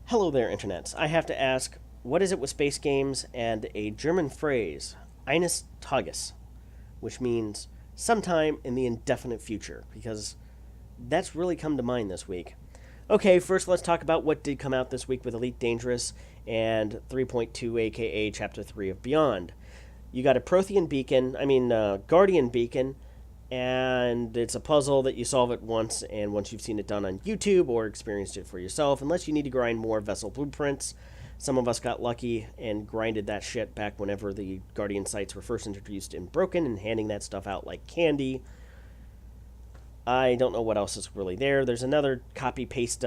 Hello there, internets. I have to ask, what is it with space games and a German phrase, eines Tages, which means sometime in the indefinite future, because that's really come to mind this week. Okay, first let's talk about what did come out this week with Elite Dangerous and 3.2, aka Chapter 3 of Beyond. You got a Guardian Beacon, and it's a puzzle that you solve it once, and once you've seen it done on YouTube or experienced it for yourself, unless you need to grind more vessel blueprints. Some of us got lucky and grinded that shit back whenever the Guardian sites were first introduced and broken, and handing that stuff out like candy. I don't know what else is really there. There's another copy-paste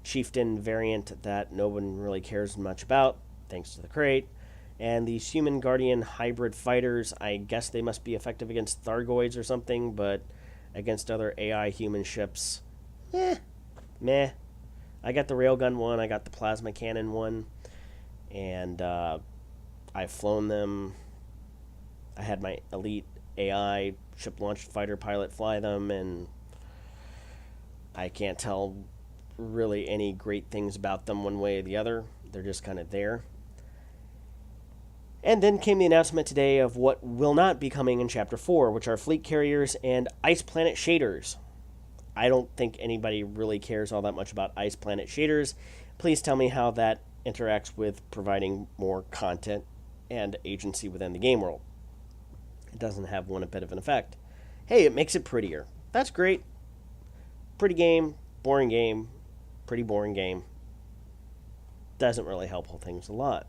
chieftain variant that no one really cares much about, thanks to the crate. And these human guardian hybrid fighters, I guess they must be effective against Thargoids or something, but against other AI human ships, meh. I got the railgun one, I got the plasma cannon one, and I've flown them. I had my elite AI ship-launched fighter pilot fly them, and I can't tell really any great things about them one way or the other. They're just kind of there. And then came the announcement today of what will not be coming in Chapter 4, which are fleet carriers and ice planet shaders. I don't think anybody really cares all that much about ice planet shaders. Please tell me how that interacts with providing more content and agency within the game world. It doesn't have one bit of an effect. Hey, it makes it prettier. That's great. Pretty game, pretty boring game. Doesn't really help things a lot.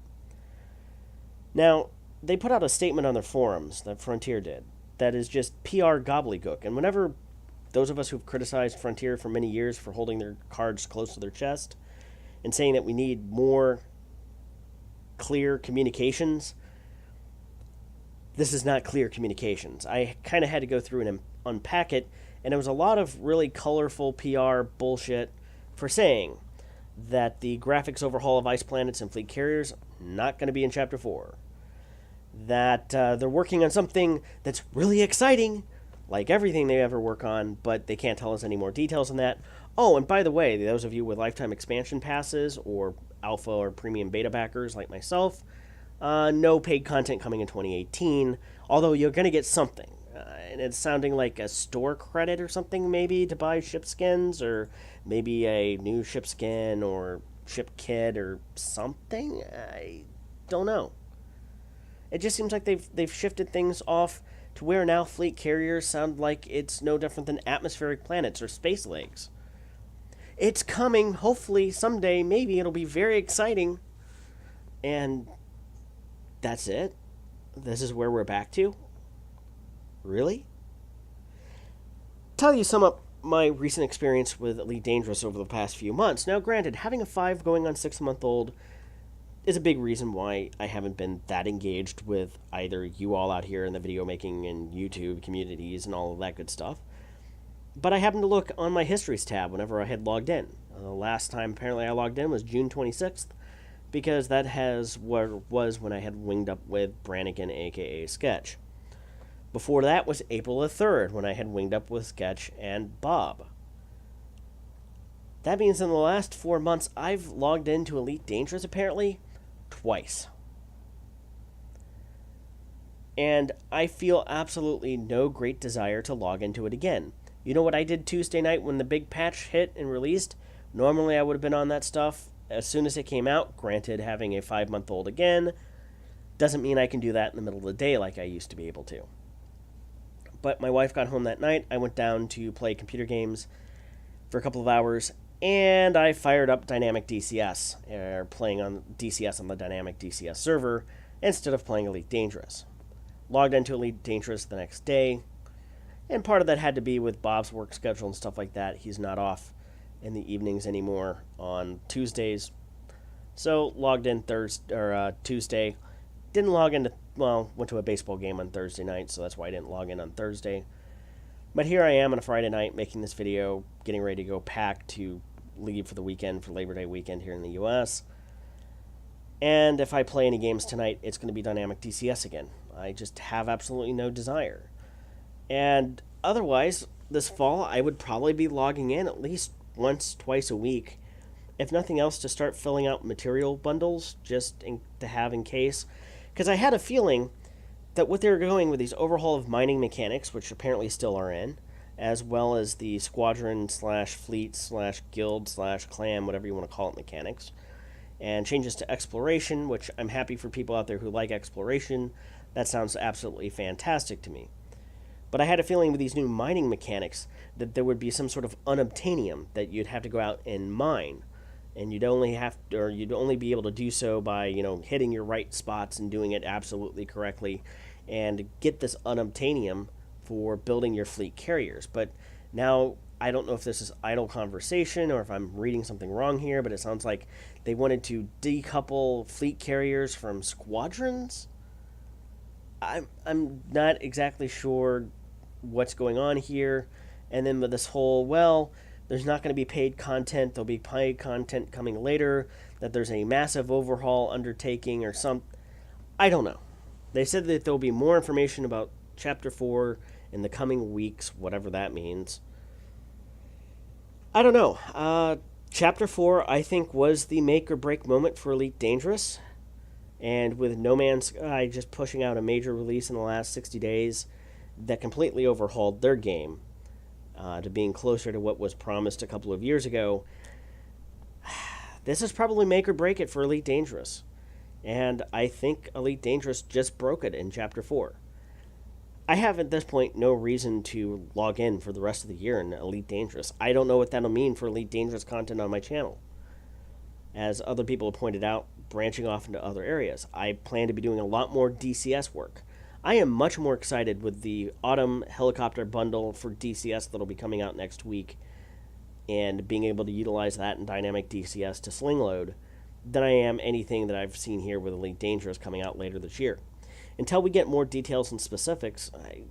Now, they put out a statement on their forums, that Frontier did, that is just PR gobbledygook. And whenever those of us who've criticized Frontier for many years for holding their cards close to their chest and saying that we need more clear communications, this is not clear communications. I kind of had to go through and unpack it, and it was a lot of really colorful PR bullshit for saying that the graphics overhaul of Ice Planets and Fleet Carriers not going to be in Chapter 4. That they're working on something that's really exciting, like everything they ever work on, but they can't tell us any more details on that. Oh, and by the way, those of you with lifetime expansion passes or alpha or premium beta backers like myself, no paid content coming in 2018, although you're going to get something. And it's sounding like a store credit or something, maybe, to buy ship skins, or maybe a new ship skin or ship kit or something. I don't know. It just seems like they've shifted things off to where now fleet carriers sound like it's no different than atmospheric planets or space legs. It's coming, hopefully, someday, maybe it'll be very exciting. And that's it? This is where we're back to? Really? Tell you sum up my recent experience with Elite Dangerous over the past few months. Now, granted, having a 5 going on 6-month-old is a big reason why I haven't been that engaged with either you all out here in the video making and YouTube communities and all of that good stuff. But I happened to look on my histories tab whenever I had logged in. The last time apparently I logged in was June 26th, because that has what it was when I had winged up with Brannigan, aka Sketch. Before that was April the 3rd, when I had winged up with Sketch and Bob. That means in the last 4 months, I've logged into Elite Dangerous, apparently, twice. And I feel absolutely no great desire to log into it again. You know what I did Tuesday night when the big patch hit and released? Normally I would have been on that stuff as soon as it came out. Granted, having a 5-month-old again doesn't mean I can do that in the middle of the day like I used to be able to. But my wife got home that night. I went down to play computer games for a couple of hours, and I fired up Dynamic DCS, or playing on DCS on the Dynamic DCS server, instead of playing Elite Dangerous. Logged into Elite Dangerous the next day, and part of that had to be with Bob's work schedule and stuff like that. He's not off in the evenings anymore on Tuesdays. So logged in Tuesday. Didn't log into, went to a baseball game on Thursday night, so that's why I didn't log in on Thursday. But here I am on a Friday night making this video, getting ready to go pack to leave for the weekend, for Labor Day weekend here in the US. And if I play any games tonight, it's going to be Dynamic DCS again. I just have absolutely no desire. And otherwise, this fall, I would probably be logging in at least once, twice a week if nothing else, to start filling out material bundles to have in case. Because I had a feeling that what they were going with these overhaul of mining mechanics, which apparently still are in, as well as the squadron slash fleet slash guild slash clan, whatever you want to call it, mechanics, and changes to exploration, which I'm happy for people out there who like exploration. That sounds absolutely fantastic to me. But I had a feeling with these new mining mechanics that there would be some sort of unobtainium that you'd have to go out and mine, and you'd only be able to do so by hitting your right spots and doing it absolutely correctly, and get this unobtainium for building your fleet carriers. But now I don't know if this is idle conversation or if I'm reading something wrong here, but it sounds like they wanted to decouple fleet carriers from squadrons. I'm not exactly sure what's going on here. And then with this whole, well, there's not going to be paid content, there'll be paid content coming later, that there's a massive overhaul undertaking or some, I don't know. They said that there'll be more information about Chapter 4 in the coming weeks, whatever that means. I don't know. Chapter 4, I think, was the make or break moment for Elite Dangerous. And with No Man's Sky just pushing out a major release in the last 60 days that completely overhauled their game to being closer to what was promised a couple of years ago, this is probably make or break it for Elite Dangerous. And I think Elite Dangerous just broke it in Chapter 4. I have at this point no reason to log in for the rest of the year in Elite Dangerous. I don't know what that'll mean for Elite Dangerous content on my channel. As other people have pointed out, branching off into other areas, I plan to be doing a lot more DCS work. I am much more excited with the Autumn Helicopter bundle for DCS that'll be coming out next week, and being able to utilize that in Dynamic DCS to sling load, than I am anything that I've seen here with Elite Dangerous coming out later this year. Until we get more details and specifics, I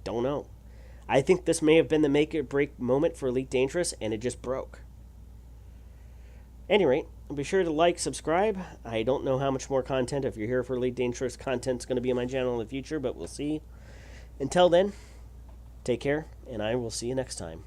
don't know. I think this may have been the make or break moment for Elite Dangerous, and it just broke. At any rate, be sure to like, subscribe. I don't know how much more content, if you're here for Elite Dangerous, content's going to be on my channel in the future, but we'll see. Until then, take care, and I will see you next time.